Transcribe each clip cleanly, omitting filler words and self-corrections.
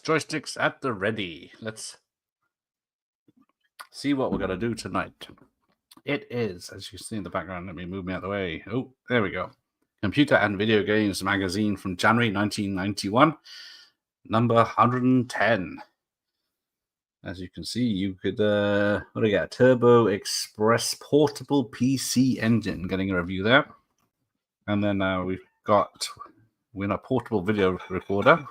joysticks at the ready. Let's see what we're going to do tonight. It is, as you see in the background, let me move me out of the way. Oh, there we go. Computer and Video Games magazine from January 1991, number 110. As you can see, you could, what do you get? Turbo Express Portable PC Engine, getting a review there. And then we're in a portable video recorder.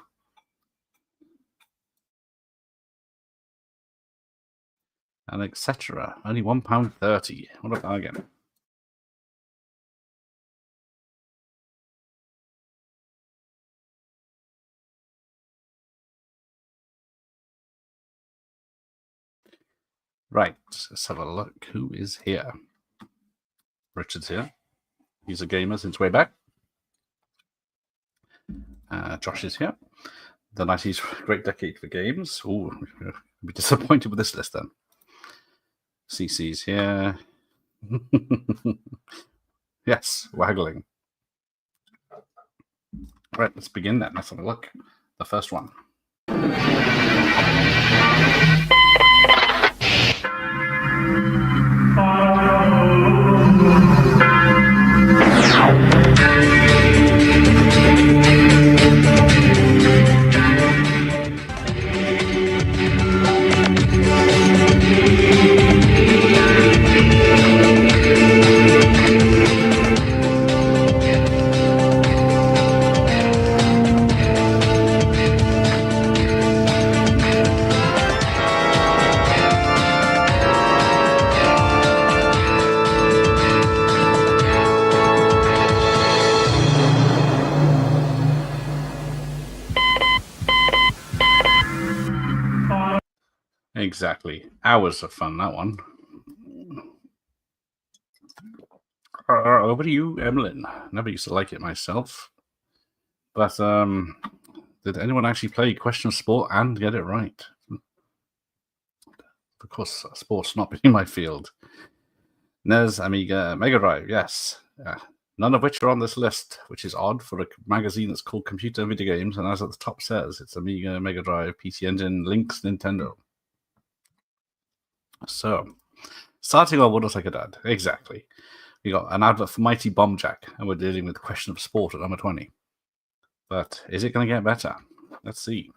And etc. Only £1.30. What a bargain. Right, let's have a look. Who is here? Richard's here. He's a gamer since way back. Josh is here. The 90s, great decade for games. Ooh, I'll be disappointed with this list then. CC's here. Yes, waggling. Right, let's begin then. Let's have a look. The first one. Exactly. Hours of fun, that one. Over to you, Emlyn. Never used to like it myself. But did anyone actually play Question of Sport and get it right? Of course, sport's not been my field. NES, Amiga, Mega Drive, yes. None of which are on this list, which is odd for a magazine that's called Computer and Video Games, and as at the top says, it's Amiga, Mega Drive, PC Engine, Lynx, Nintendo. So, starting on What Looks Like a Dad. Exactly. We got an advert for Mighty Bomb Jack, and we're dealing with the Question of Sport at number 20. But is it going to get better? Let's see.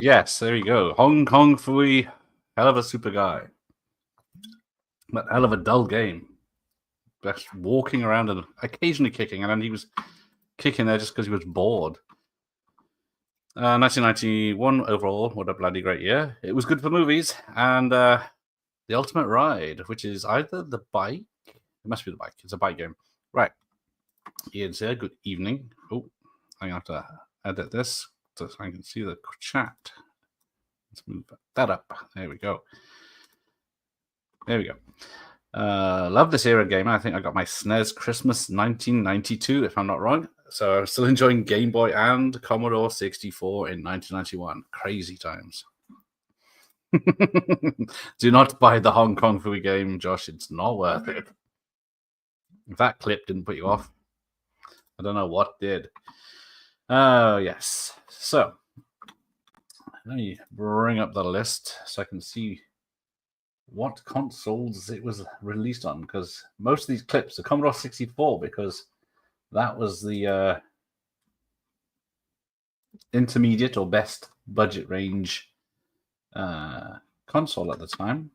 Yes, there you go. Hong Kong Phooey, hell of a super guy. But hell of a dull game. Just walking around and occasionally kicking, and then he was kicking there just because he was bored. 1991 overall, what a bloody great year. It was good for movies, and The Ultimate Ride, which is either the bike. It must be the bike. It's a bike game. Right. Ian's here. Good evening. Oh, I'm going to have to edit this so I can see the chat. Let's move that up. There we go. There we go. Love this era game. I think I got my SNES Christmas 1992, if I'm not wrong. So I'm still enjoying Game Boy and Commodore 64 in 1991. Crazy times. Do not buy the Hong Kong Phooey game, Josh. It's not worth it. If that clip didn't put you off, I don't know what did. Oh, yes. So, let me bring up the list so I can see what consoles it was released on, because most of these clips are Commodore 64, because that was the intermediate or best budget range console at the time.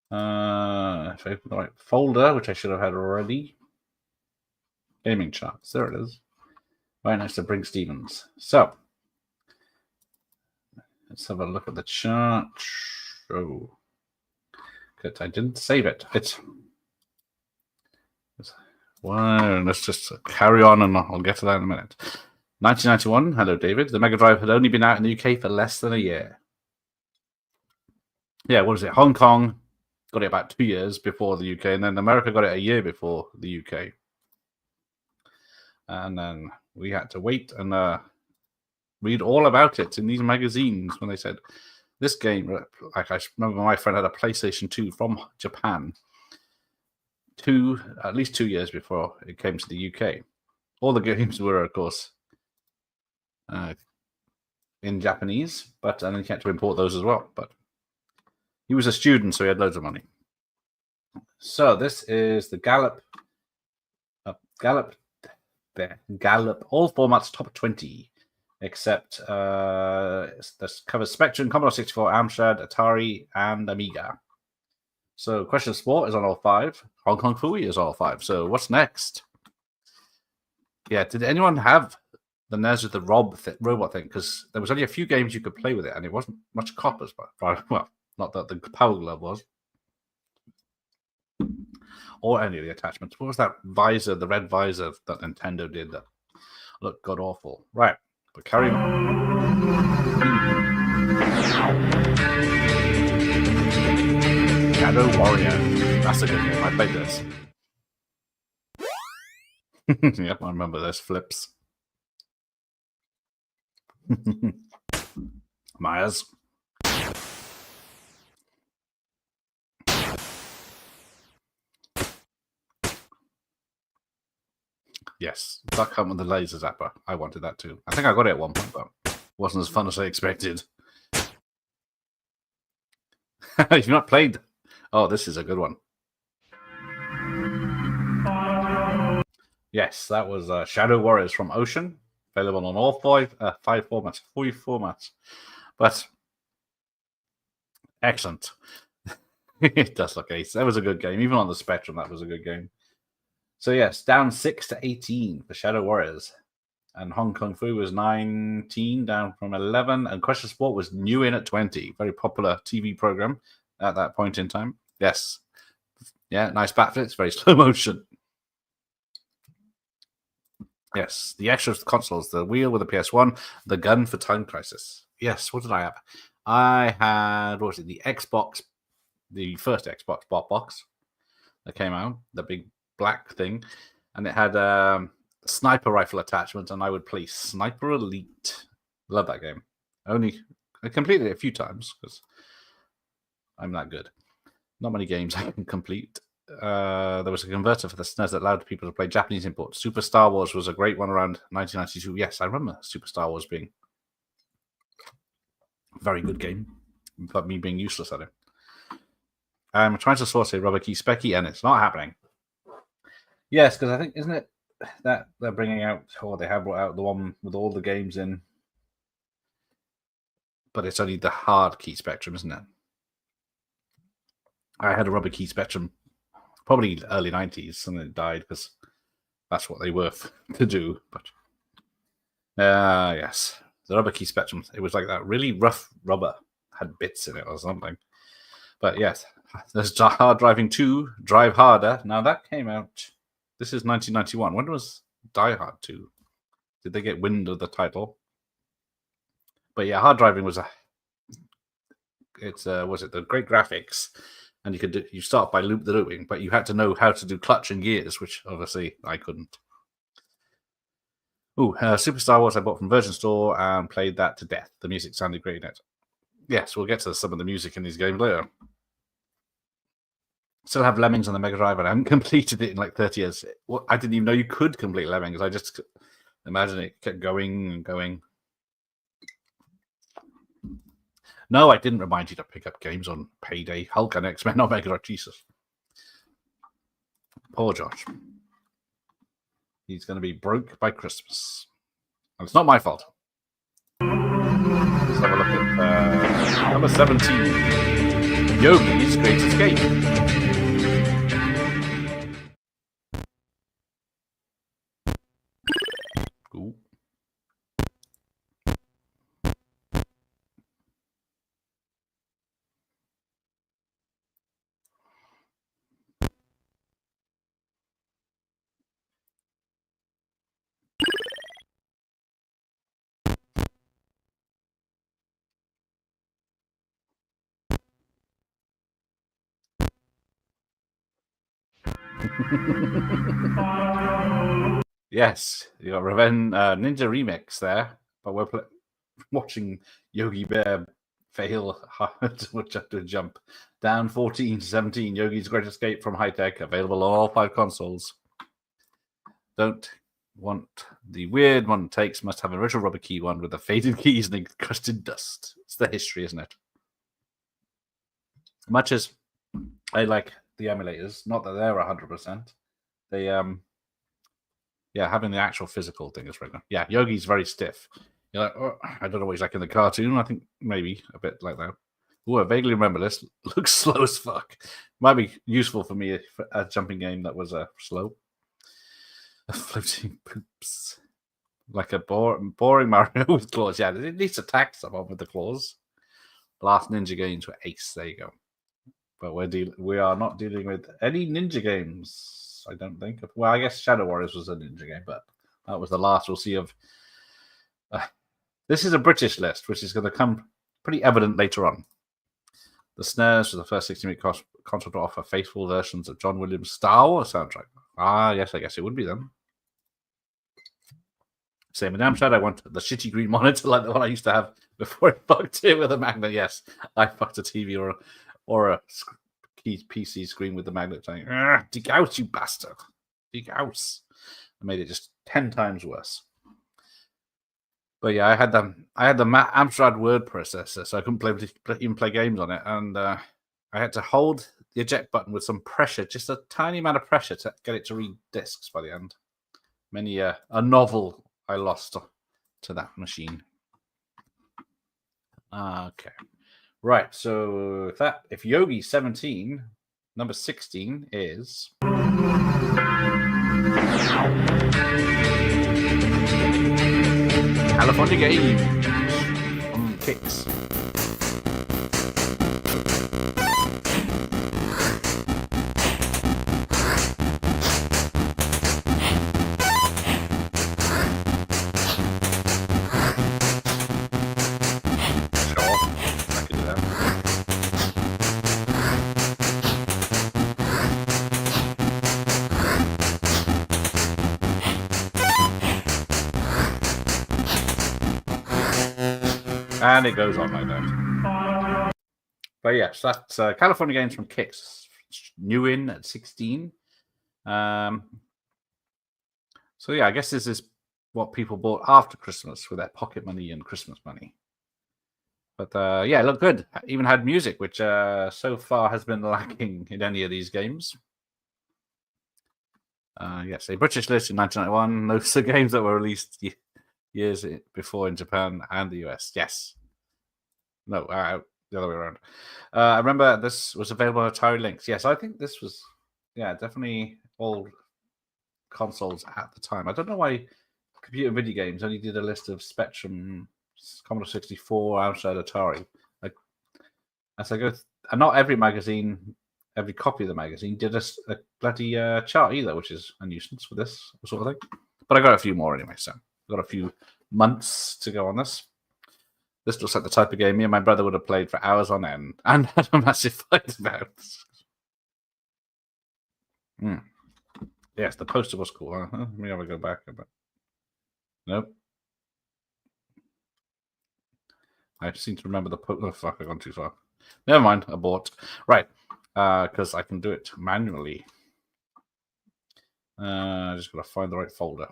If I open the right folder, which I should have had already. Gaming charts, there it is. Right next to Brink Stevens. So, let's have a look at the chart. Oh. Good, I didn't save it. Well, let's just carry on, and I'll get to that in a minute. 1991. Hello, David. The Mega Drive had only been out in the UK for less than a year. Yeah, what is it? Hong Kong got it about 2 years before the UK, and then America got it a year before the UK. And then we had to wait and read all about it in these magazines when they said this game. Like, I remember my friend had a PlayStation 2 from Japan at least 2 years before it came to the UK. All the games were, of course, in Japanese, and then he had to import those as well. But he was a student, so he had loads of money. So this is the Gallup, all formats top 20, except this covers Spectrum, Commodore 64, Amstrad, Atari, and Amiga. So Question of Sport is on all 5. Hong Kong Phooey is all 5. So what's next? Yeah, did anyone have the NES with the robot thing? Because there was only a few games you could play with it, and it wasn't much coppers. Well, not that the Power Glove was. Or any of the attachments. What was that visor, the red visor that Nintendo did that looked god awful? Right, but carry on. Shadow Warrior. That's a good game. I played this. Yep, I remember those flips. Myers. Yes, Duck Hunt with the laser zapper. I wanted that too. I think I got it at one point, but it wasn't as fun as I expected. You've not played? Oh, this is a good one. Yes, that was Shadow Warriors from Ocean, available on all five formats. But excellent. It does look ace. That was a good game. Even on the Spectrum, that was a good game. So yes, down 6-18 for Shadow Warriors. And Hong Kong Fu was 19, down from 11. And Question Sport was new in at 20. Very popular TV program at that point in time. Yes. Yeah, nice backflips, very slow motion. Yes, the extra consoles, the wheel with the PS1, the gun for Time Crisis. Yes, what did I have? I had, what was it, the Xbox, the first Xbox box that came out, the big black thing, and it had sniper rifle attachment, and I would play Sniper Elite. Love that game. I completed it a few times because I'm that good. Not many games I can complete. There was a converter for the SNES that allowed people to play Japanese imports. Super Star Wars was a great one around 1992. Yes, I remember Super Star Wars being a very good game, but me being useless at it. I'm trying to source a Rubber Key Specky, and it's not happening. Yes, because I think, isn't it that they're bringing out, or they have brought out the one with all the games in, but it's only the hard key Spectrum, isn't it? I had a Rubber Key Spectrum probably early 90s, and it died because that's what they were to do. But yes, the Rubber Key Spectrum, it was like that really rough rubber, had bits in it or something. But yes, there's Hard Driving 2, Drive Harder. Now that came out, this is 1991. When was Die Hard 2? Did they get wind of the title? But yeah, Hard Driving was the great graphics, and you start by looping, but you had to know how to do clutch and gears, which obviously I couldn't. Super Star Wars I bought from Virgin Store and played that to death. The music sounded great in it. Yes, we'll get to some of the music in these games later. Still have Lemmings on the Mega Drive, and I haven't completed it in like 30 years. I didn't even know you could complete Lemmings. I just imagine it kept going and going. No, I didn't remind you to pick up games on Payday, Hulk, and X-Men on Mega Drive. Jesus. Poor Josh. He's going to be broke by Christmas. And it's not my fault. Let's have a look at number 17. Yogi's Great Escape. Ooh. Yes, you got Ninja Remix there, but we're watching Yogi Bear fail hard to jump. Down 14 to 17. Yogi's Great Escape from High Tech, available on all 5 consoles. Don't want the weird one takes, must have an original rubber key one with the faded keys and encrusted dust. It's the history, isn't it? Much as I like the emulators, not that they're 100%, they yeah, having the actual physical thing is very good. Yeah, Yogi's very stiff. You're like, oh, I don't know what he's like in the cartoon. I think maybe a bit like that. Oh, I vaguely remember this. Looks slow as fuck. Might be useful for me for a jumping game that was slow. Floating poops. Like a boring Mario with claws. Yeah, it needs to attack someone with the claws. Last ninja games were ace. There you go. But we are not dealing with any ninja games, I don't think. Well, I guess Shadow Warriors was a ninja game, but that was the last we'll see of. This is a British list, which is going to come pretty evident later on. The SNES was the first 16-bit console to offer faithful versions of John Williams' Star Wars soundtrack. Ah, yes, I guess it would be them. Same with Amstrad. I want the shitty green monitor like the one I used to have before I fucked it with a magnet. Yes, I fucked a TV or a PC screen with the magnet saying, "Degauss, you bastard! Degauss!" I made it just 10 times worse. But yeah, I had the Amstrad word processor, so I couldn't even play games on it, and I had to hold the eject button with some pressure, just a tiny amount of pressure to get it to read discs by the end. Many a novel I lost to that machine. Okay. Right, so if Yogi's 17, number 16 is California Games on Kicks. And it goes on like that. But yes, that's California Games from Kicks. New in at 16. So yeah, I guess this is what people bought after Christmas with their pocket money and Christmas money. But yeah, it looked good. Even had music, which so far has been lacking in any of these games. Yes, a British list in 1991. Those are games that were released years before in Japan and the US. Yes. No, the other way around. I remember this was available on Atari Lynx. Yes, I think this was, yeah, definitely old consoles at the time. I don't know why Computer Video Games only did a list of Spectrum, Commodore 64, Amstrad, Atari. Like, as I go, and not every magazine, every copy of the magazine did a bloody chart either, which is a nuisance for this sort of thing. But I got a few more anyway, so I've got a few months to go on this. This looks like the type of game me and my brother would have played for hours on end and had a massive fight about. Yes, the poster was cool. Let me have a go back a bit. Nope. I seem to remember the poster. Oh, fuck, I've gone too far. Never mind, abort. Right, because I can do it manually. I just got to find the right folder.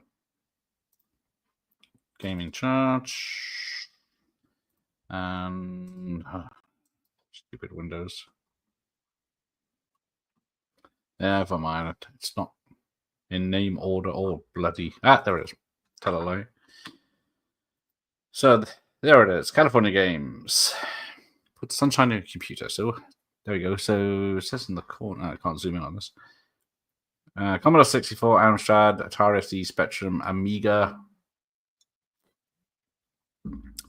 Gaming charge. And stupid Windows. Never mind. It's not in name order or bloody. There it is. Tell a lie. So there it is. California Games. Put sunshine in your computer. So there we go. So it says in the corner. I can't zoom in on this. Commodore 64, Amstrad, Atari ST, Spectrum, Amiga.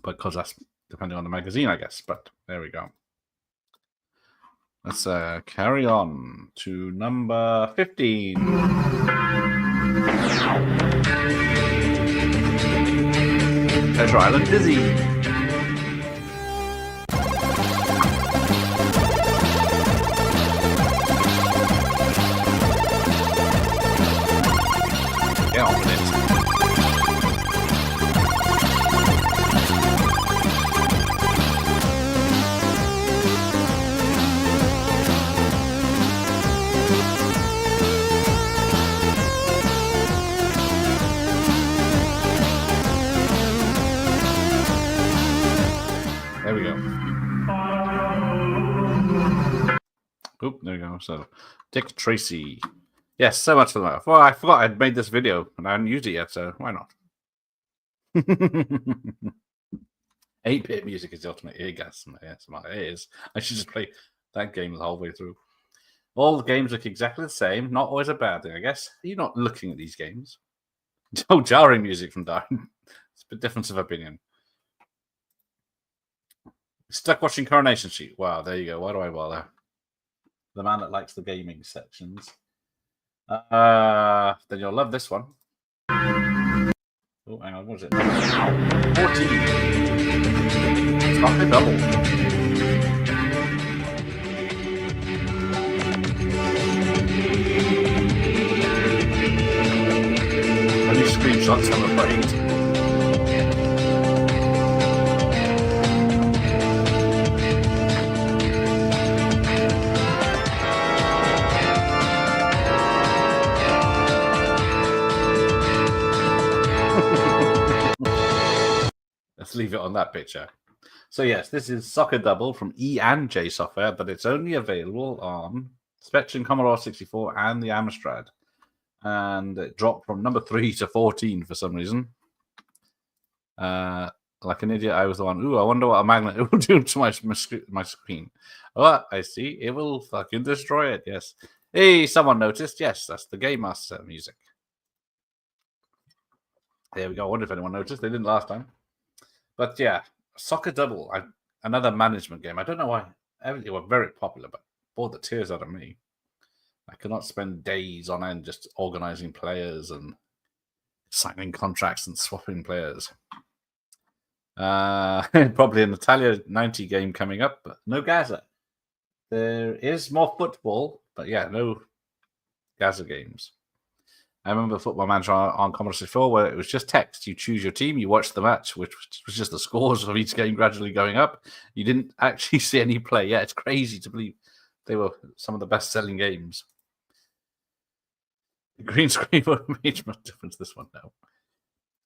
Because that's depending on the magazine, I guess. But there we go. Let's carry on to number 15. Treasure Island Dizzy. Oop, there we go. So, Dick Tracy. Yes, so much for that. Well, I forgot I'd made this video and I hadn't used it yet, so why not? 8-bit music is the ultimate eargasm. Yes, it is. I should just play that game the whole way through. All the games look exactly the same. Not always a bad thing, I guess. You're not looking at these games. Oh, jarring music from Darren. It's a bit difference of opinion. Stuck watching Coronation Street. Wow, there you go. Why do I bother? The man that likes the gaming sections. Then you'll love this one. Oh, hang on, what was it? 14. It's not a double. Only screenshots, I'm afraid. Let's leave it on that picture. So yes, this is Soccer Double from E&J Software, but it's only available on Spectrum, Commodore 64, and the Amstrad. And it dropped from number 3 to 14 for some reason. Like an idiot, I was the one. Ooh, I wonder what a magnet will do to my screen. Oh, I see. It will fucking destroy it. Yes. Hey, someone noticed. Yes, that's the Game Master music. There we go. I wonder if anyone noticed. They didn't last time. But yeah, Soccer Double, another management game. I don't know why. They were very popular, but bored the tears out of me. I could not spend days on end just organizing players and signing contracts and swapping players. Probably an Italia 90 game coming up, but no Gaza. There is more football, but yeah, no Gaza games. I remember Football Manager on Commodore 64 where it was just text. You choose your team, you watch the match, which was just the scores of each game gradually going up. You didn't actually see any play. Yeah, it's crazy to believe they were some of the best-selling games. The green screen would have made much difference this one now.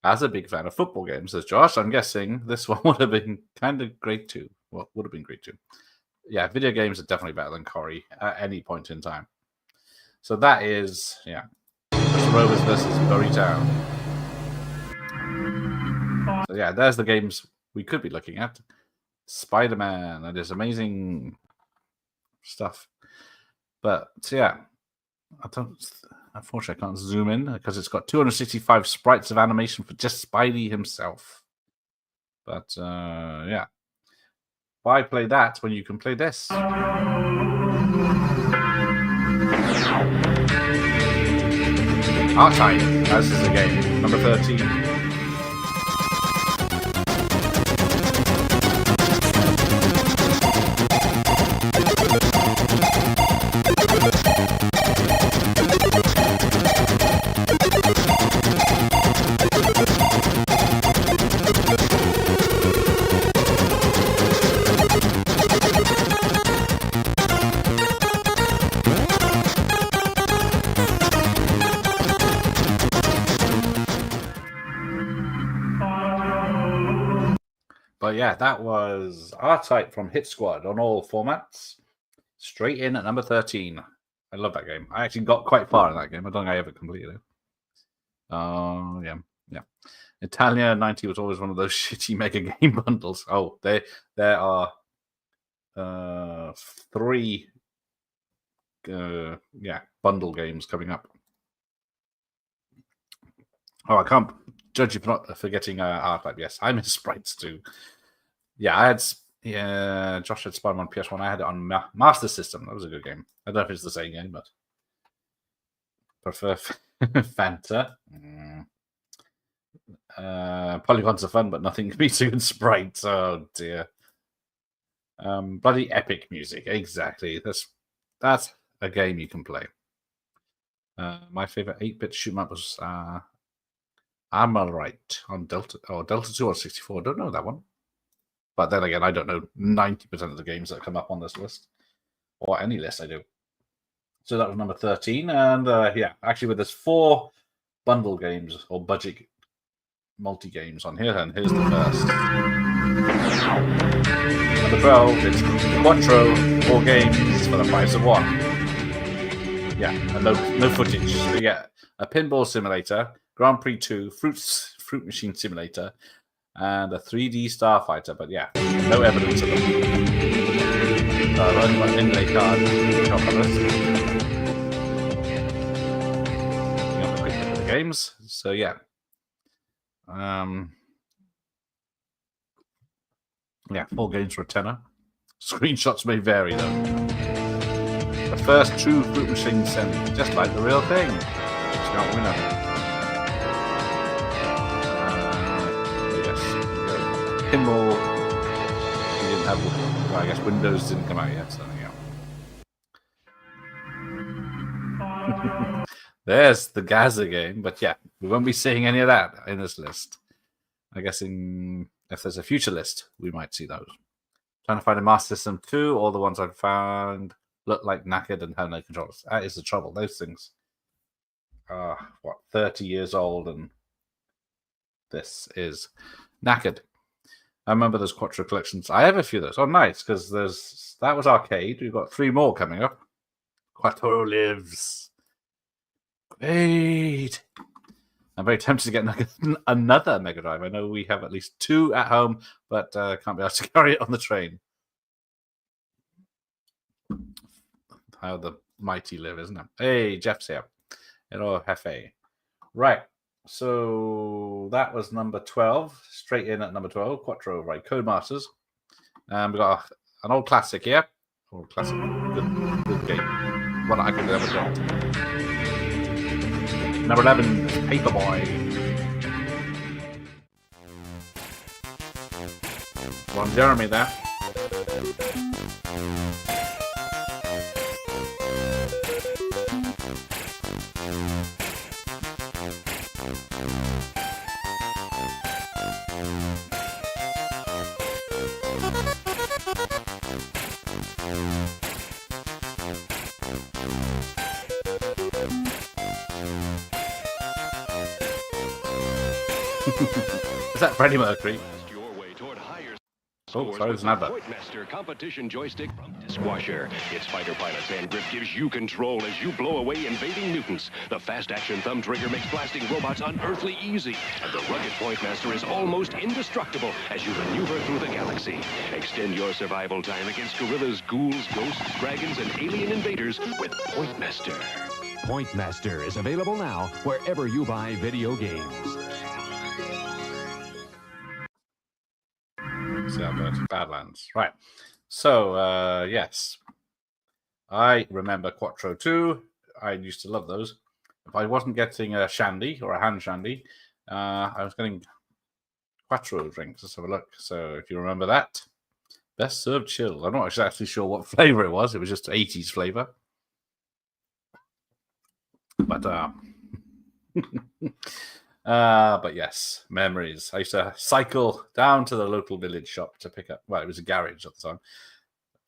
As a big fan of football games, says Josh, I'm guessing this one would have been kind of great too. Well, would have been great too. Yeah, video games are definitely better than Corrie at any point in time. So that is, yeah. Rovers versus Bury Town. So yeah, there's the games we could be looking at. Spider-Man, that is amazing stuff. But so yeah, unfortunately I can't zoom in because it's got 265 sprites of animation for just Spidey himself. But yeah, why play that when you can play this? R-Type, as is the game, number 13. But yeah, that was R-Type from Hit Squad on all formats. Straight in at number 13. I love that game. I actually got quite far in that game. I don't think I ever completed it. Yeah. Italia 90 was always one of those shitty mega game bundles. Oh, there are 3 bundle games coming up. Oh, I can't judge you for not forgetting R-Type. Yes, I miss sprites too. Yeah, I had. Yeah, Josh had Spider-Man on PS1. I had it on Master System. That was a good game. I don't know if it's the same game, but prefer Fanta. Polygons are fun, but nothing beats a good sprite. Oh dear. Bloody epic music. Exactly. That's a game you can play. My favorite 8-bit shoot 'em up was Armalite on Delta 2 on 64. I don't know that one. But then again, I don't know 90% of the games that come up on this list. Or any list I do. So that was number 13. And yeah, actually, there's 4 bundle games or budget multi-games on here. And here's the first. Number 12, it's Quattro, 4 games for the price of 1. Yeah, and no footage. So you get a pinball simulator, Grand Prix 2, fruit machine simulator, and a 3D Starfighter. But yeah, no evidence of them. I've only got an inlay card. Help on this. Quick look at the games. So yeah. Yeah, 4 games for a tenner. Screenshots may vary though. The first true fruit machine sim, just like the real thing. Scout winner. Yes. Pinball. We didn't have. Well, I guess Windows didn't come out yet, so yeah. There's the Gaza game, but yeah, we won't be seeing any of that in this list. I guess if there's a future list, we might see those. Trying to find a Master System 2. All the ones I've found look like knackered and have no controllers. That is the trouble. Those things are, 30 years old, and this is knackered. I remember those Quattro collections. I have a few of those. Oh, nice, because that was arcade. We've got 3 more coming up. Quattro lives. Great. I'm very tempted to get another Mega Drive. I know we have at least 2 at home, but can't be able to carry it on the train. How the mighty live, isn't it? Hey, Jeff's here. Hello, Hefe. Right. So that was number 12. Straight in at number 12, Quattro, right? Codemasters. We got an old classic here. Old classic. Good game. One I could never got. Number 11, Paperboy. Ron Jeremy there. Is that Freddie Mercury? Oh, sorry, there's another. Pointmaster competition joystick from Diskwasher. Its fighter pilot's hand grip gives you control as you blow away invading mutants. The fast-action thumb trigger makes blasting robots unearthly easy. And the rugged Pointmaster is almost indestructible as you maneuver through the galaxy. Extend your survival time against gorillas, ghouls, ghosts, dragons, and alien invaders with Pointmaster. Pointmaster is available now wherever you buy video games. Badlands. Right. So, yes. I remember Quattro 2. I used to love those. If I wasn't getting a shandy or a hand shandy, I was getting Quattro drinks. Let's have a look. So, if you remember that, best served chill. I'm not exactly sure what flavor it was. It was just 80s flavor. But yes, memories. I used to cycle down to the local village shop to pick up, well, it was a garage at the time,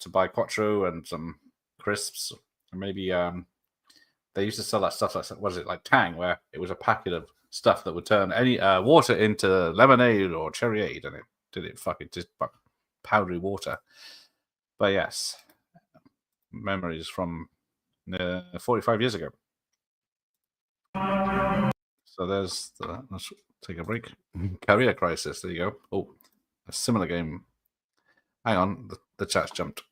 to buy Quattro and some crisps. And maybe they used to sell that stuff like, what is it, like Tang, where it was a packet of stuff that would turn any water into lemonade or cherryade, and it didn't fucking just powdery water. But yes, memories from 45 years ago. So there's let's take a break. Career Crisis. There you go. Oh, a similar game. Hang on, the chat's jumped.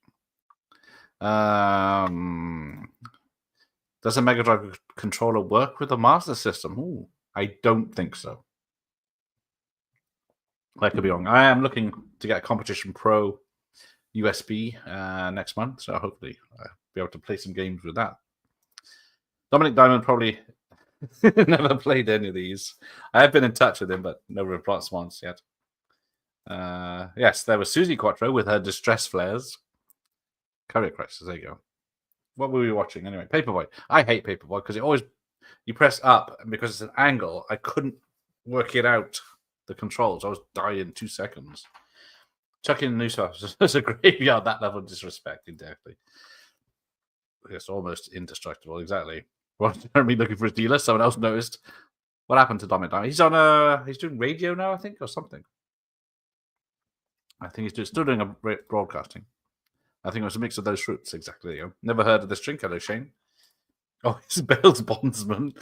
Does a Mega Drive controller work with a Master System? Ooh, I don't think so. I could be wrong. I am looking to get a Competition Pro USB next month, so hopefully I'll be able to play some games with that. Dominic Diamond probably never played any of these. I have been in touch with him, but no response yet. Yes, there was Susie Quattro with her distress flares. Career Crisis, there you go. What were we watching anyway? Paperboy. I hate Paperboy because it always, you press up, and because it's an angle, I couldn't work it out, the controls. I was dying in 2 seconds. Chucking the news off. There's a graveyard, that level of disrespect, exactly. It's almost indestructible, exactly. Well, Jeremy looking for his dealer. Someone else noticed. What happened to Dominic? He's on he's doing radio now, I think, or something. I think he's still doing a broadcasting. I think it was a mix of those fruits, exactly. Never heard of this drink, hello, Shane. Oh, it's Bale's Bondsman.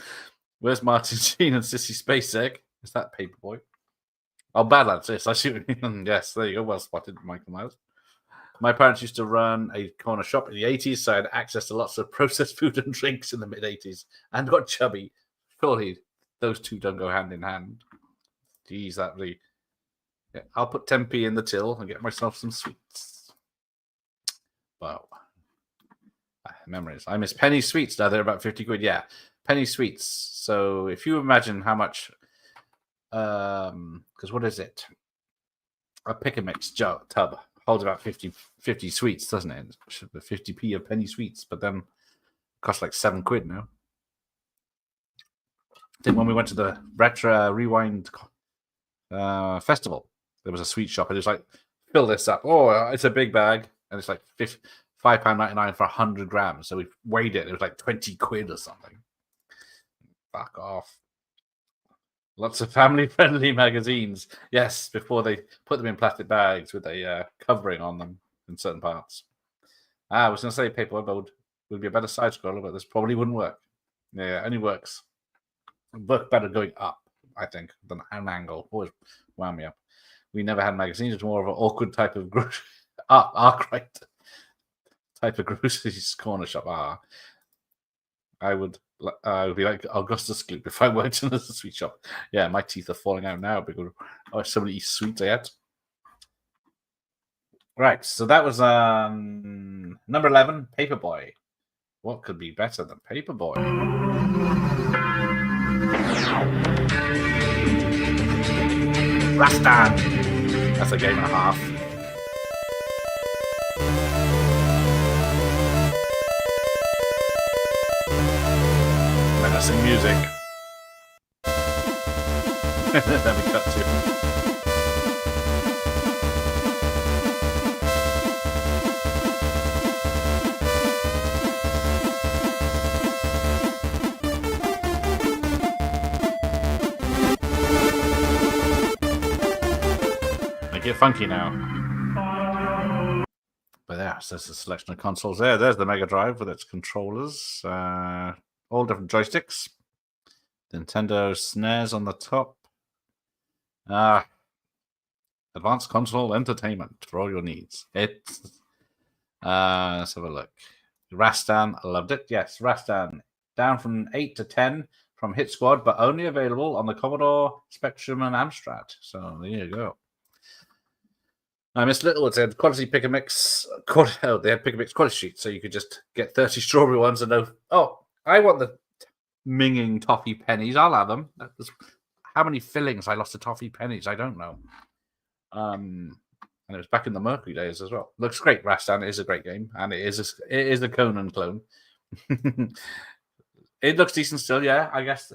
Where's Martin Sheen and Sissy Spacek? Is that Paperboy? Oh, Badlands, yes, I see what you mean. Yes, there you go. Well spotted, Michael Myers. My parents used to run a corner shop in the 80s, so I had access to lots of processed food and drinks in the mid-80s and got chubby. Surely those two don't go hand in hand. Jeez, that really... Yeah, I'll put 10p in the till and get myself some sweets. Wow. Memories. I miss penny sweets. Now they're about 50 quid. Yeah, penny sweets. So if you imagine how much... Because what is it? A pick and mix tub holds about 50 sweets, doesn't it? 50p of penny sweets, but then it costs like 7 quid now. I think when we went to the Retro Rewind festival, there was a sweet shop, and it was like, fill this up. Oh, it's a big bag, and it's like £5.99 for 100 grams. So we weighed it. It was like 20 quid or something. Fuck off. Lots of family-friendly magazines. Yes, before they put them in plastic bags with a covering on them in certain parts. I was going to say Paperboy would be a better side scroller, but this probably wouldn't work. Yeah, it only works. Work better going up, I think, than an angle. Always wound me up. We never had magazines. It's more of an awkward type of arkwright type of groceries corner shop. I would be like Augustus Gloop if I worked in a sweet shop. Yeah, my teeth are falling out now because so many sweets I had. Right, so that was number 11, Paperboy. What could be better than Paperboy? Rastan. That's a game and a half. Menacing music. Then we cut to. Get funky now. But yeah, so there's a selection of consoles there. There's the Mega Drive with its controllers, all different joysticks. Nintendo SNES on the top. Advanced console entertainment for all your needs. Let's have a look. Rastan, I loved it. Yes, Rastan down from 8 to 10 from Hit Squad, but only available on the Commodore, Spectrum, and Amstrad. So there you go. Miss Little, it said quality pick and mix. They had pick and mix quality sheets, so you could just get 30 strawberry ones and know. Oh, I want the minging toffee pennies. I'll have them. How many fillings I lost to toffee pennies? I don't know. And it was back in the Mercury days as well. Looks great. Rastan is a great game, and it is a Conan clone. It looks decent still. Yeah, I guess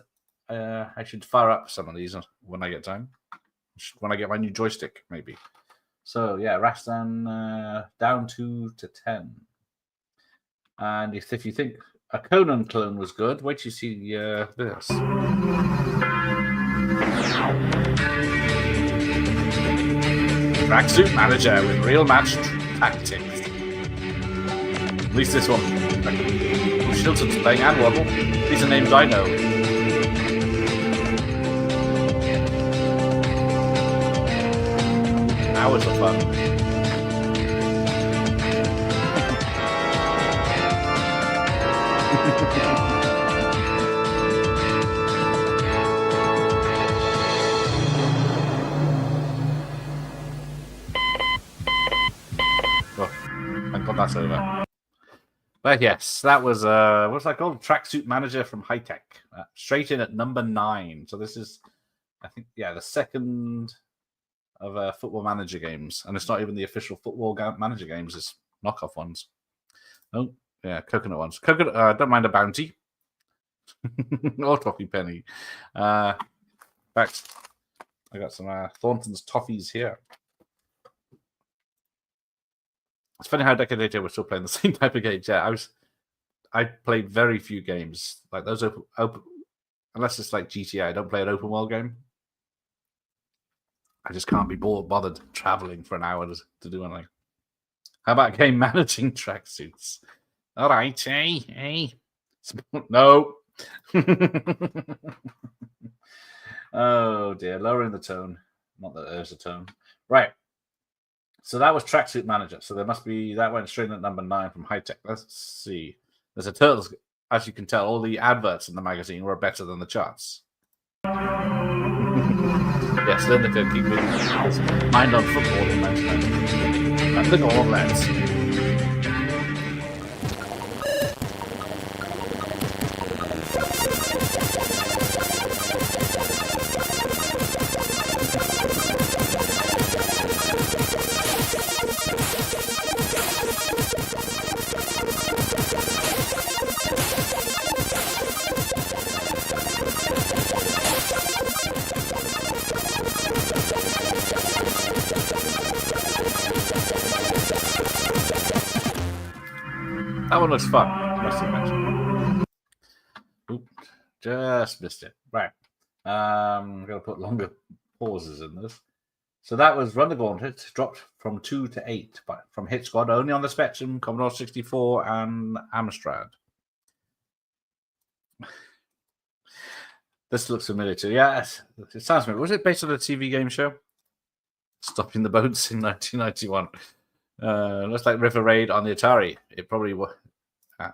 I should fire up some of these when I get time. When I get my new joystick, maybe. So yeah, Rastan down 2 to 10. And if you think a Conan clone was good, wait till you see this. Tracksuit Manager with real match tactics. At least this one. Shilton's playing and Waddle. These are names I know. Hours of fun. Oh, thank God that's over. But yes, that was what's that called? Tracksuit Manager from High-Tech. Straight in at number 9. So this is, I think, the second of Football Manager games, and it's not even the official Football Manager games; it's knockoff ones. Oh, yeah, coconut ones. Coconut. Don't mind a bounty or toffee penny. In fact, I got some Thornton's toffees here. It's funny how a decade later we're still playing the same type of games. Yeah, I played very few games like those open unless it's like GTA. I don't play an open world game. I just can't be bothered traveling for an hour to do anything. How about game managing tracksuits? All right, hey. No. Oh dear, lowering the tone. Not that there's a tone. Right. So that was Tracksuit Manager. So there must be, that went straight in at number 9 from High Tech. Let's see. There's a Turtles. As you can tell, all the adverts in the magazine were better than the charts. Yes, then they could keep it. Mind on football in 1990. And the Gauntlet. That one looks fun. Must have mentioned. Oop, just missed it. Right. I'm going to put longer pauses in this. So that was Run the Gauntlet, dropped from 2 to 8 from Hit Squad, only on the Spectrum, Commodore 64, and Amstrad. This looks familiar too. Yeah, it sounds familiar. Was it based on a TV game show? Stopping the Boats in 1991. Looks like River Raid on the Atari. It probably was.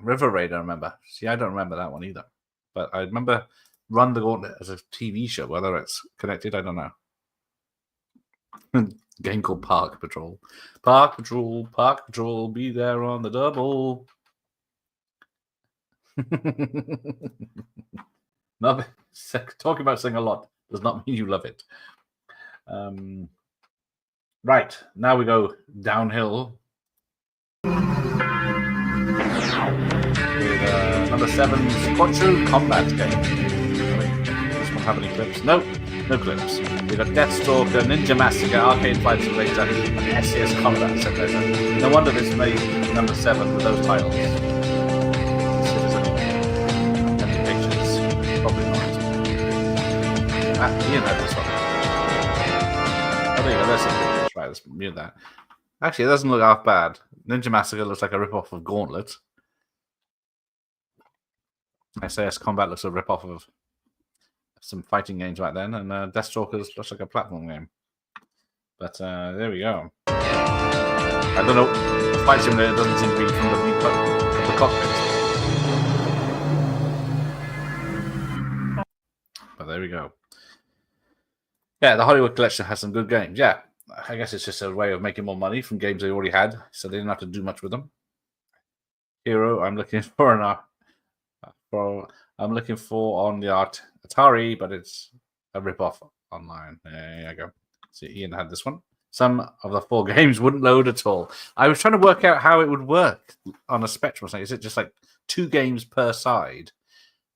River Raid, I remember. See, I don't remember that one either. But I remember Run the Gauntlet as a TV show. Whether it's connected, I don't know. Game called Park Patrol. Park Patrol, be there on the double. No, talking about saying a lot does not mean you love it. Right, now we go downhill with number 7's Quattro Combat game. This one have any clips? Nope, no clips. We got Deathstalker, Ninja Massacre, Arcade Flight Simulator, and SCS Combat Simulator. No wonder this made number 7 with those titles. Any pictures? Probably not. Ian had this one. Oh, there you go. There's some pictures. Right, let's mute that. Actually, it doesn't look half bad. Ninja Massacre looks like a rip-off of Gauntlet. SAS Combat looks a rip-off of some fighting games right then, and Deathstalker looks like a platform game. But there we go. I don't know. Fight Simulator doesn't seem to be from the cockpit. But there we go. Yeah, the Hollywood Collection has some good games. Yeah, I guess it's just a way of making more money from games they already had, so they didn't have to do much with them. Hero, I'm looking for I'm looking for on the Atari, but it's a rip-off online. There you go. So Ian had this one. Some of the 4 games wouldn't load at all. I was trying to work out how it would work on a Spectrum. Is it just like 2 games per side,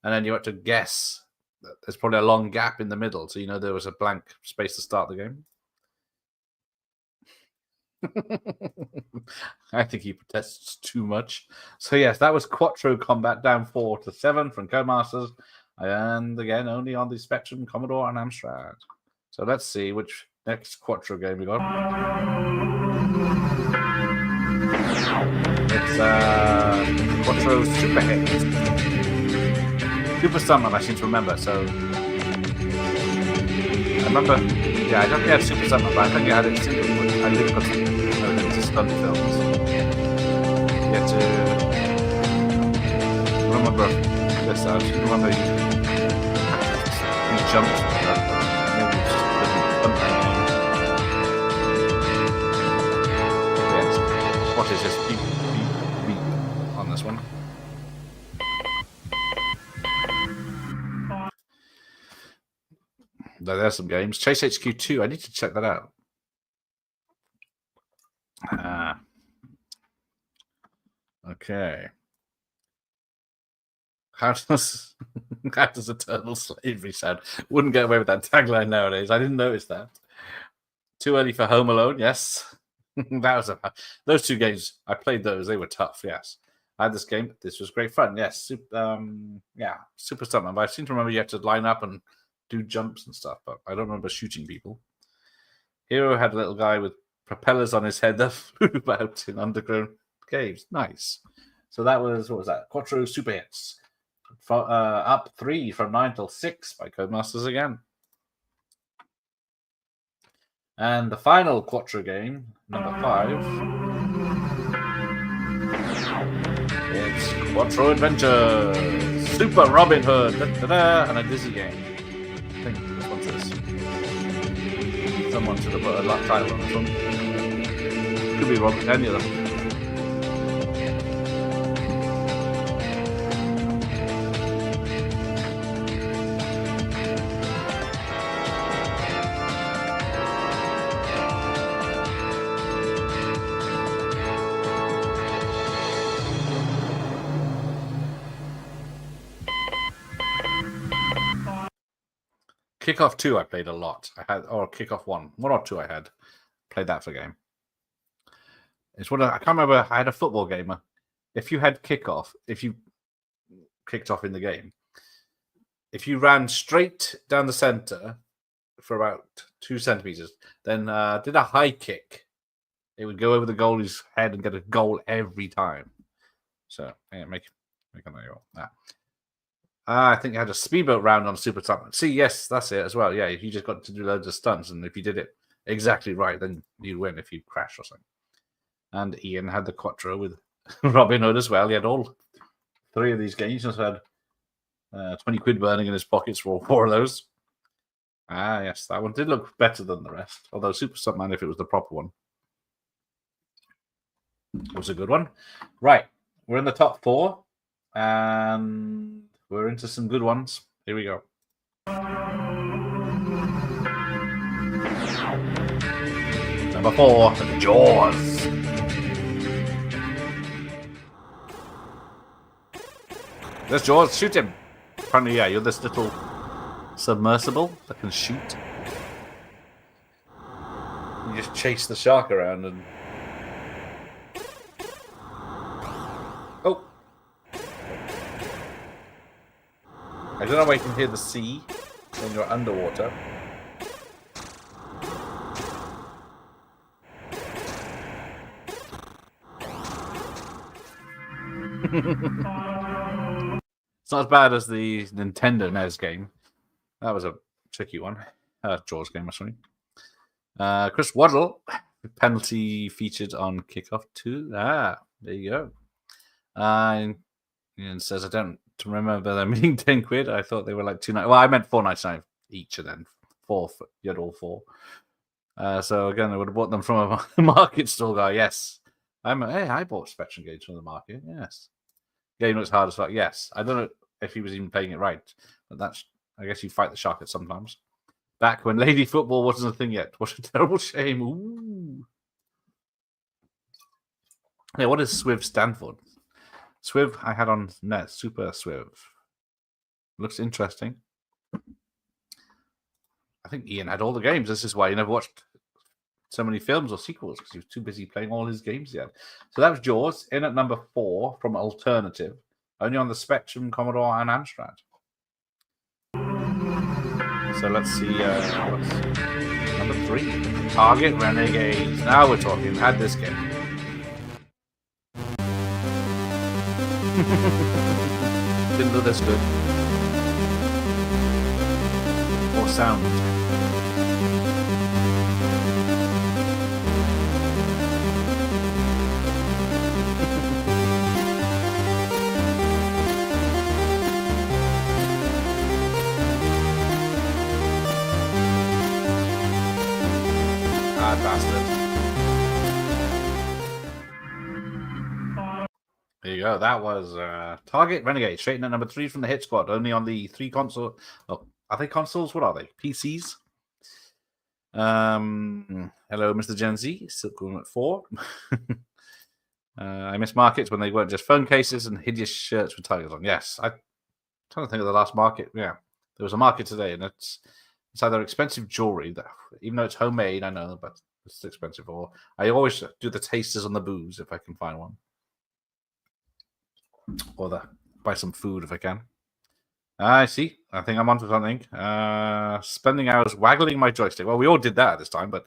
and then you had to guess? There's probably a long gap in the middle, so you know there was a blank space to start the game. I think he protests too much. So yes, that was Quattro Combat, down 4 to 7 from Codemasters, and again only on the Spectrum, Commodore, and Amstrad. So let's see which next Quattro game we got. It's Quattro Super Hit. Super Stuntman, I seem to remember. So I remember, yeah, I don't think I had Super Stuntman, but I think I had it simply with I linked to stunt films. You had to remember this. I just remember you jumped. Maybe it's just different Yes. What is this? Beep, beep, beep on this one. There's some games. Chase HQ 2. I need to check that out. Okay. How does a turtle slavery sound? Wouldn't get away with that tagline nowadays. I didn't notice that. Too early for Home Alone. Yes, that was those 2 games. I played those. They were tough. Yes, I had this game. This was great fun. Yes, Super Stuntman. But I seem to remember you had to line up and do jumps and stuff, but I don't remember shooting people. Hero had a little guy with propellers on his head that flew about in underground caves. Nice. So that was, what was that? Quattro Super Hits. Up 3 from 9 till 6 by Codemasters again. And the final Quattro game, number 5. It's Quattro Adventures, Super Robin Hood, and a Dizzy game. I think this one says. Someone should have put a last title on this one. Could be wrong, any of them. Kickoff 2 I played a lot. Or Kickoff 1 or 2 I had. Played that for a game. It's one I can't remember. I had a football game. If you had kickoff, if you kicked off in the game, if you ran straight down the center for about 2 centimeters, then did a high kick, it would go over the goalie's head and get a goal every time. So yeah, make a note of that. I think I had a speedboat round on Super Stunt. See, yes, that's it as well. Yeah, you just got to do loads of stunts, and if you did it exactly right, then you'd win if you crash or something. And Ian had the Quattro with Robin Hood as well. He had all 3 of these games. He just had 20 quid burning in his pockets for all 4 of those. Ah, yes, that one did look better than the rest. Although Super Stuntman, if it was the proper one, was a good one. Right, we're in the top 4, and we're into some good ones. Here we go. Number 4, Jaws. There's Jaws. Shoot him. Apparently, yeah, you're this little submersible that can shoot. You just chase the shark around and... Oh! I don't know why you can hear the sea when you're underwater. It's not as bad as the Nintendo NES game. That was a tricky one. Jaws game, sorry. Chris Waddle, penalty featured on Kickoff 2. Ah, there you go. And says, I don't remember them being 10 quid. I thought they were like $2.99. Well, I meant $4.99 each, and then 4. You had all 4. So again, I would have bought them from a market stall guy. Yes, I bought Spectrum games from the market. Yes, game looks hard as fuck. Yes, I don't know if he was even playing it right, but that's. I guess you fight the shark at sometimes. Back when lady football wasn't a thing yet. What a terrible shame. Ooh. Yeah, what does SWIV stand for? SWIV I had on net. Super SWIV. Looks interesting. I think Ian had all the games. This is why he never watched so many films or sequels, because he was too busy playing all his games yet. So that was Jaws, in at number 4 from Alternative. Only on the Spectrum, Commodore, and Amstrad. So let's see what's number 3. Target Renegades. Now we're talking. Had this game. Didn't look this good. Or sound. Bastard. There you go. That was Target Renegade, straight in at number 3 from the Hit Squad. Only on the 3 console. Oh, are they consoles? What are they? PCs? Hello, Mr. Gen Z. Still going at 4. I miss markets when they weren't just phone cases and hideous shirts with tigers on. Yes, I'm trying to think of the last market. Yeah, there was a market today, and it's either expensive jewelry, that, even though it's homemade, I know, but it's expensive. Or I always do the tasters on the booze if I can find one. Or buy some food if I can. I see. I think I'm onto something. Spending hours waggling my joystick. Well, we all did that at this time, but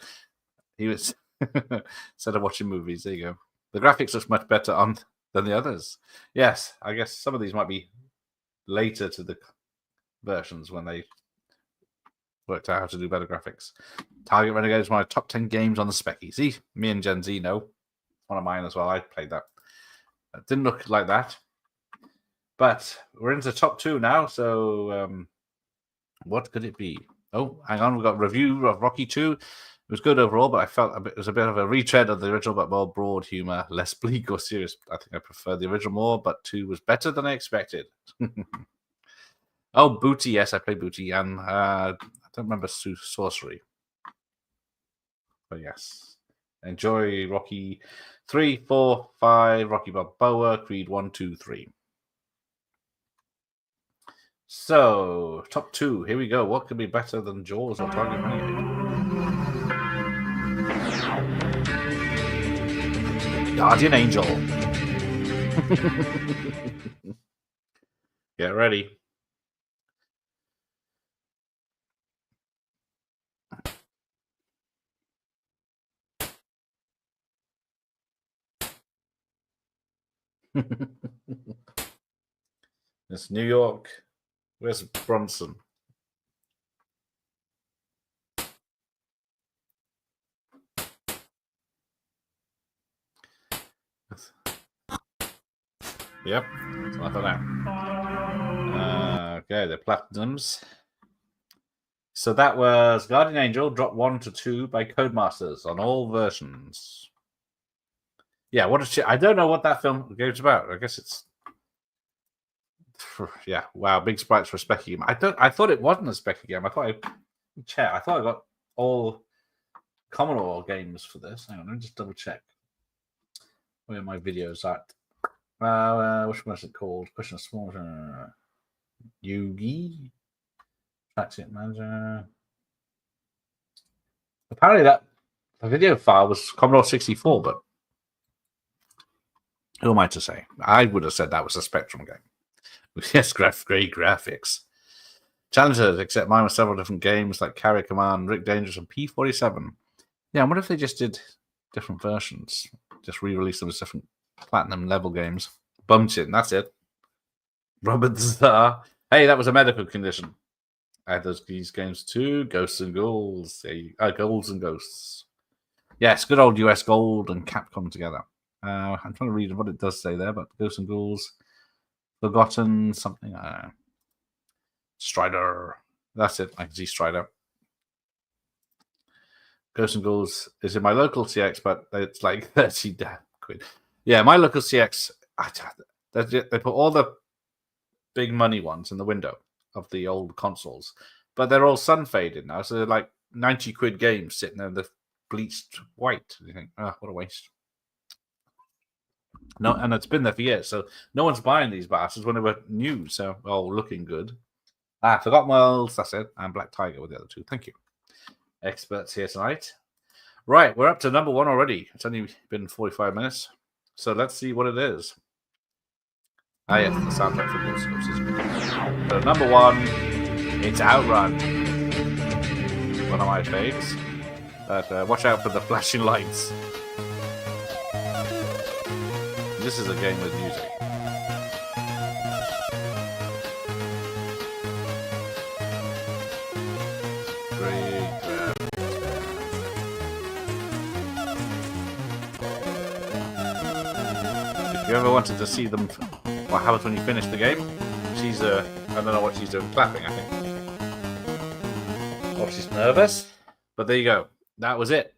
he was instead of watching movies. There you go. The graphics looks much better on than the others. Yes, I guess some of these might be later to the versions when they worked out how to do better graphics. Target Renegade is one of my top 10 games on the Specky. See, me and Gen Z know. One of mine as well. I played that. It didn't look like that. But we're into top 2 now, so what could it be? Oh, hang on. We've got a review of Rocky 2. It was good overall, but I felt it was a bit of a retread of the original, but more broad humor, less bleak or serious. I think I prefer the original more, but 2 was better than I expected. Oh, Booty. Yes, I played Booty, and I don't remember Sorcery. But yes. Enjoy Rocky 3, 4, 5, Rocky Balboa, Creed 1, 2, 3. So, top 2. Here we go. What could be better than Jaws or Target Renegade? Guardian Angel. Get ready. It's New York. Where's Bronson? Yep, so I thought out. Okay, the Platinums. So that was Guardian Angel, drop 1 to 2 by Codemasters on all versions. Yeah, what a shit. I don't know what that film game's about. I guess it's yeah, wow, big sprites for a Specky game. I thought it wasn't a Specky game. I thought I got all Commodore games for this. Hang on, let me just double check where my videos at. Which one is it called? Question of Small Yugi Tracksuit Manager. Apparently that the video file was Commodore 64, but who am I to say? I would have said that was a Spectrum game. Yes, great graphics. Challengers, except mine with several different games like Carrier Command, Rick Dangerous, and P-47. Yeah, I wonder if they just did different versions. Just re-released them as different platinum level games. Bumchin, that's it. Robert Czar. Hey, that was a medical condition. I had these games too. Ghosts and Ghouls. Ghouls and Ghosts. Yes, good old US Gold and Capcom together. I'm trying to read what it does say there, but Ghosts and Ghouls. Forgotten something. I don't know. Strider. That's it. I can see Strider. Ghosts and Ghouls is in my local CX, but it's like 30 quid. Yeah, my local CX, they put all the big money ones in the window of the old consoles, but they're all sun faded now, so they're like 90 quid games sitting there, the bleached white. You think, what a waste. No, and it's been there for years, so no one's buying these bastards when they were new, so all looking good. Forgotten Worlds, that's it, and Black Tiger with the other 2. Thank you. Experts here tonight. Right, we're up to number 1 already. It's only been 45 minutes, so let's see what it is. Yes, the soundtrack for Ghosts and Ghosts. So number 1, it's Outrun. One of my faves. But watch out for the flashing lights. This is a game with music. If you ever wanted to see them, what happens when you finish the game, she's I don't know what she's doing, clapping, I think. Oh, she's nervous. But there you go. That was it.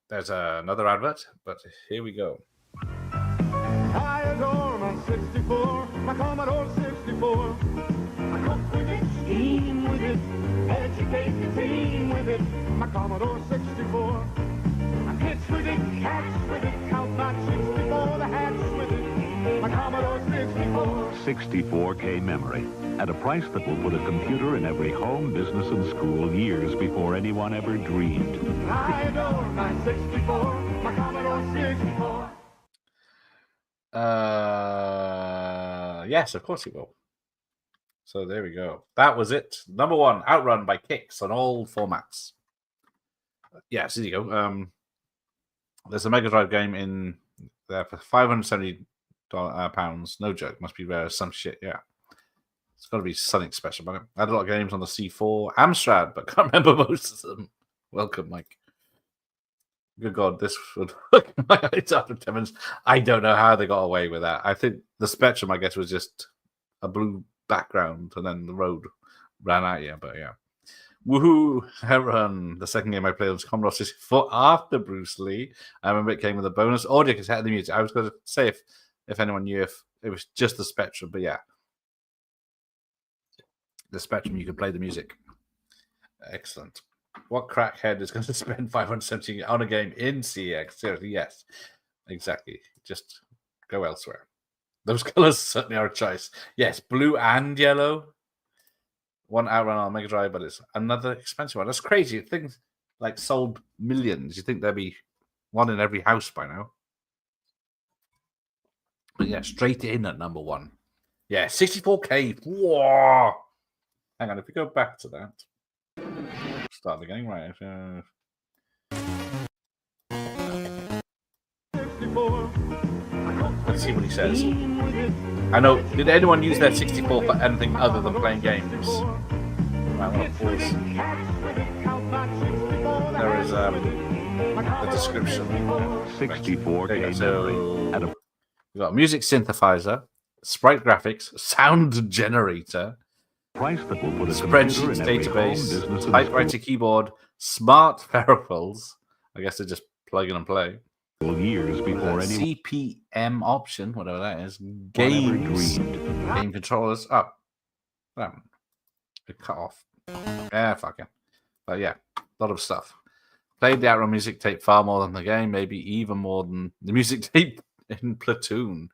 There's another advert, but here we go. I adore my 64, my Commodore 64. I cook with it, steam with it, educate the team with it. My Commodore 64. I'm kids with it, cats with it, count not 64, the hats with it. My Commodore 64. 64K memory at a price that will put a computer in every home, business, and school years before anyone ever dreamed. I adore my 64, my Commodore 64. Yes, of course he will. So there we go. That was it. Number 1, Outrun by Kicks on all formats. Yes, there you go. There's a Mega Drive game in there for £570 pounds. No joke, must be rare as some shit. Yeah, it's got to be something special about it. I had a lot of games on the C4, Amstrad, but can't remember most of them. Welcome, Mike. Good God, this would look my eyes after 10 minutes. I don't know how they got away with that. I think the Spectrum, I guess, was just a blue background, and then the road ran at you. But yeah. Woohoo! Heron. The second game I played was Commodore 64 after Bruce Lee. I remember it came with a bonus audio cassette of the music. I was going to say if anyone knew if it was just the Spectrum, but yeah. The Spectrum, you could play the music. Excellent. What crackhead is going to spend 570 on a game in CEX? Seriously, yes. Exactly. Just go elsewhere. Those colors certainly are a choice. Yes, blue and yellow. One Outrun on Mega Drive, but it's another expensive one. That's crazy. Things like sold millions. You think there'd be one in every house by now. But yeah, straight in at number one. Yeah, 64K. Whoa! Hang on, if we go back to that. Start the game, right? Let's see what he says. I know. Did anyone use their 64 for anything other than playing games? Right, I'm going to pause. There is the description. 64K So we've got a music synthesizer, sprite graphics, sound generator, price that will put a spreadsheets computer in every home, database, business, and typewriter keyboard, smart peripherals. I guess they just plug in and play. school years before anyone CPM option, whatever that is. ever Games, dreamed. game controllers. Oh, it cut off. Yeah, fuck it. But yeah, a lot of stuff. Played the Outrun music tape far more than the game, maybe even more than the music tape in Platoon.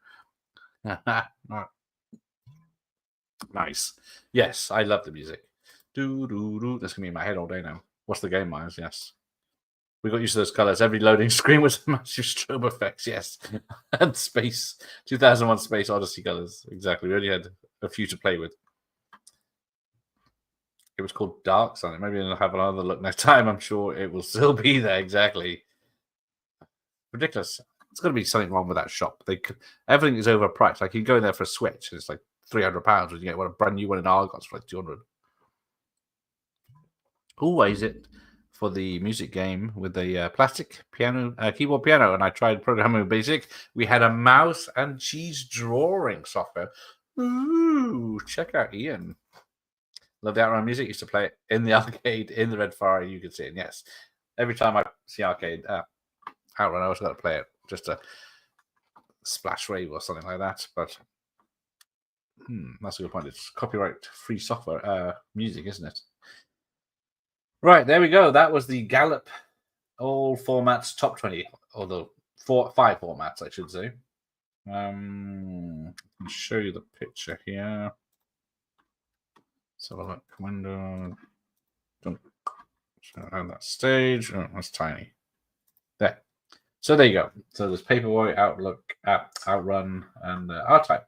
Nice. Yes, I love the music. That's going to be in my head all day now. What's the game, Myers? Yes. We got used to those colors. Every loading screen was massive strobe effects. Yes. And Space 2001 Space Odyssey colors. Exactly. We only had a few to play with. It was called Dark something. Maybe I'll have another look next time. I'm sure it will still be there. Exactly. Ridiculous. It's got to be something wrong with that shop. Everything is overpriced. Like you go in there for a Switch, and it's like £300, and you get a brand new one in Argos for like 200. Always it for the music game with the plastic piano, keyboard piano, and I tried programming with BASIC. We had a mouse and cheese drawing software. Ooh, check out Ian. Love the Outrun music. Used to play it in the arcade in the Red Ferrari. You could see it. And yes, every time I see arcade Outrun, I always got to play it. Just a Splash Rave or something like that. But that's a good point. It's copyright-free software music, isn't it? Right, there we go. That was the Gallup all formats top 20, or the 5 formats, I should say. I'll show you the picture here. So look, window. Don't show that stage. Oh, that's tiny. There. So there you go. So there's Paperboy, Outlook, Outrun, and R-Type.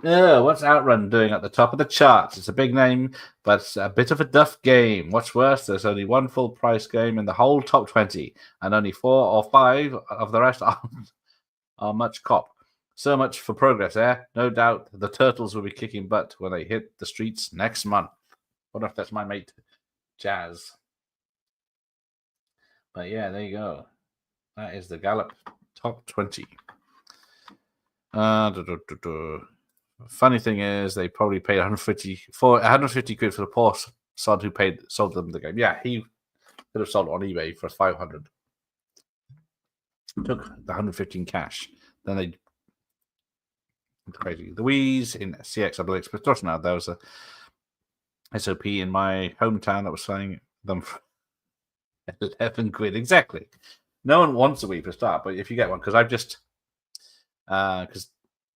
What's Outrun doing at the top of the charts? It's a big name, but it's a bit of a duff game. What's worse, there's only one full price game in the whole top 20, and only 4 or 5 of the rest are much cop. So much for progress, eh? No doubt the Turtles will be kicking butt when they hit the streets next month. Wonder if that's my mate, Jazz. But yeah, there you go. That is the Gallup top 20. Funny thing is, they probably paid 150 quid for the poor sod who sold them the game. Yeah, he could have sold it on eBay for 500. Took the 115 cash. Then they crazy. The Wii's in CX, I believe, but just now there was a SOP in my hometown that was selling them for 11 quid. Exactly. No one wants a Wii for a start, but if you get one, because I've just because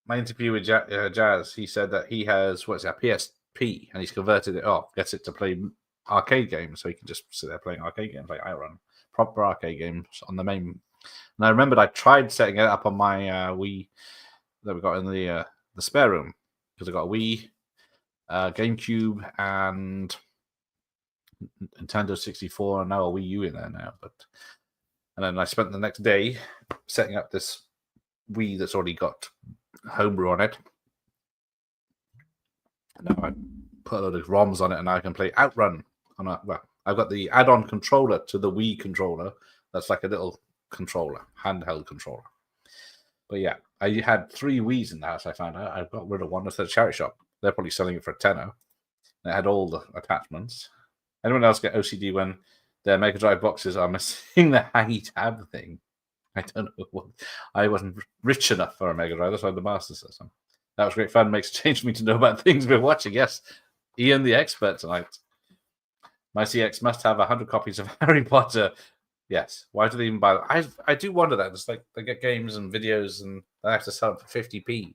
my interview with Jazz, he said that he has a PSP, and he's converted it off, gets it to play arcade games, so he can just sit there playing arcade games like Outrun, proper arcade games on the main. And I remembered I tried setting it up on my Wii that we got in the spare room, because I got a Wii, GameCube, and Nintendo 64, and now a Wii U in there now. But And then I spent the next day setting up this Wii that's already got homebrew on it. Now I put a load of ROMs on it, and now I can play Outrun. I've got the add-on controller to the Wii controller. That's like a little controller, handheld controller. But yeah, I had 3 Wiis in the house. I found out I got rid of one at the charity shop. They're probably selling it for $10. It had all the attachments. Anyone else get OCD when their Mega Drive boxes are missing the hangy tab thing? I don't know what. I wasn't rich enough for a Mega Drive. That's why the Master System. That was great fun. Makes change for me to know about things we're watching. Yes, Ian the expert tonight. My CX must have 100 copies of Harry Potter. Yes. Why do they even buy that? I do wonder that. It's like they get games and videos and they have to sell them for 50p.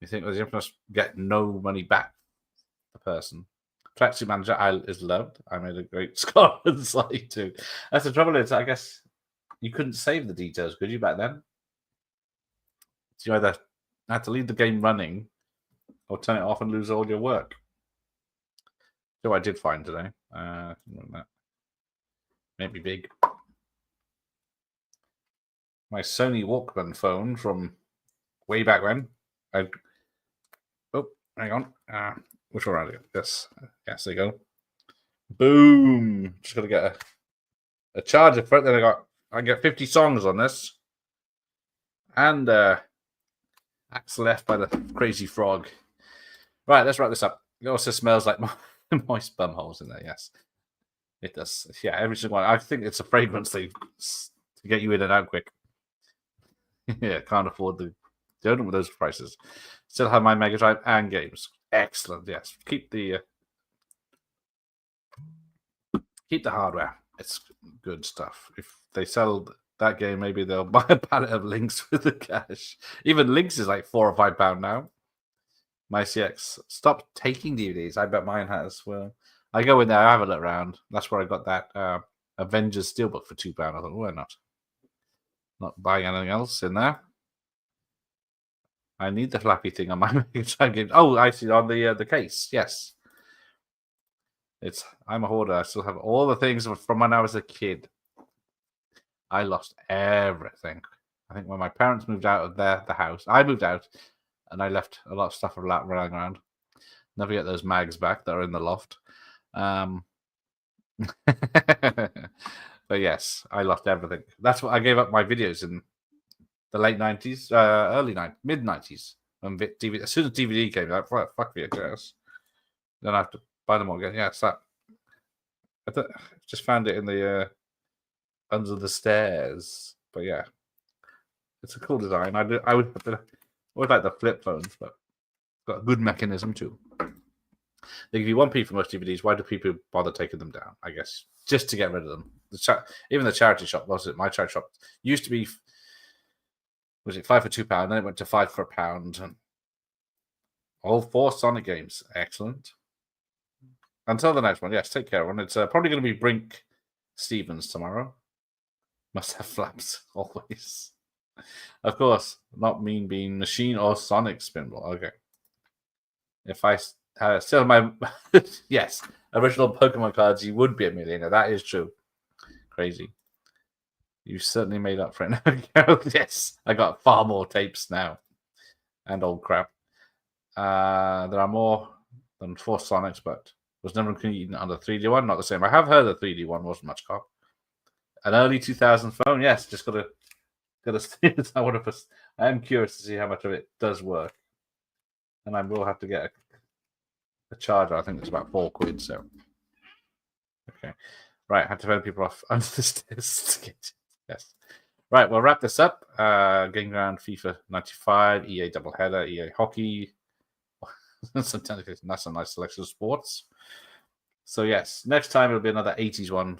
You think, well, they must get no money back the person. Tracksuit Manager is loved. I made a great Scotland slide too. That's the trouble is, I guess you couldn't save the details, could you, back then? So you either had to leave the game running or turn it off and lose all your work. So I did find today. Maybe big. My Sony Walkman phone from way back when. Oh, hang on. Which one are I? Yes, there you go. Boom! Just gotta get a charger for it. Then I get 50 songs on this, and Axel F by the Crazy Frog. Right, let's wrap this up. It also smells like moist bum holes in there. Yes, it does. Yeah, every single one. I think it's a fragrance to get you in and out quick. Yeah, can't afford the deodorant with those prices. Still have my Mega Drive and games. Excellent. Yes, keep the hardware. It's good stuff. If they sell that game, maybe they'll buy a pallet of Lynx with the cash. Even Lynx is like £4 or £5 now. My CX, stop taking DVDs. I bet mine has. Well, I go in there, I have a look around. That's where I got that Avengers Steelbook for £2. I thought, why not? Not buying anything else in there. I need the flappy thing on my Mega Drive game. Oh, I see on the case. Yes, I'm a hoarder. I still have all the things from when I was a kid. I lost everything. I think when my parents moved out of the house, I moved out, and I left a lot of stuff running around. Never get those mags back that are in the loft. But yes, I lost everything. That's what I gave up my videos in the late 90s, mid 90s. When DVD, as soon as DVD came out, fuck VHS. Then I have to buy them all again. Yeah, it's that. I just found it in the under the stairs. But yeah, it's a cool design. I would like the flip phones, but it's got a good mechanism too. They give you 1p for most DVDs. Why do people bother taking them down? I guess just to get rid of them. Even the charity shop, my charity shop used to be, was it 5 for £2? Then it went to 5 for £1. And all 4 Sonic games. Excellent. Until the next one. Yes, take care, everyone. It's probably going to be Brink Stevens tomorrow. Must have flaps, always. Of course, not Mean Bean Machine or Sonic Spinball. Okay. If I still my yes, original Pokemon cards, you would be a millionaire. That is true. Crazy. You certainly made up for it. Yes, I got far more tapes now. And old crap. There are more than 4 Sonics, but was never eaten on the 3D one. Not the same. I have heard the 3D one wasn't much cop. An early 2000 phone, yes. Just gotta see it. I am curious to see how much of it does work, and I will have to get a charger. I think it's about £4. So, okay, right. I had to phone people off under the stairs to get it. Yes. Right, we'll wrap this up. Game Ground, FIFA 95, EA Doubleheader, EA Hockey. That's a nice selection of sports. So, yes, next time it'll be another 80s one.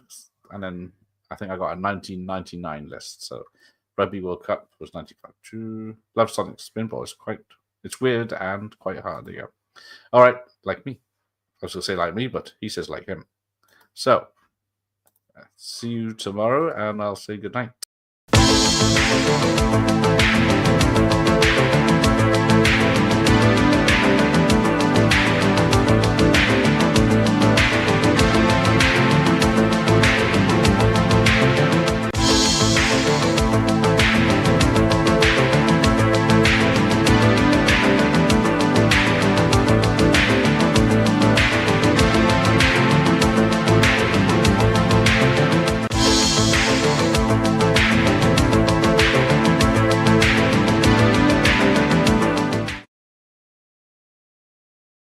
And then I think I got a 1999 list. So, Rugby World Cup was 95. True. Love Sonic Spinball. It's weird and quite hard. There you go. All right, like me. I was going to say like me, but he says like him. So, see you tomorrow, and I'll say good night.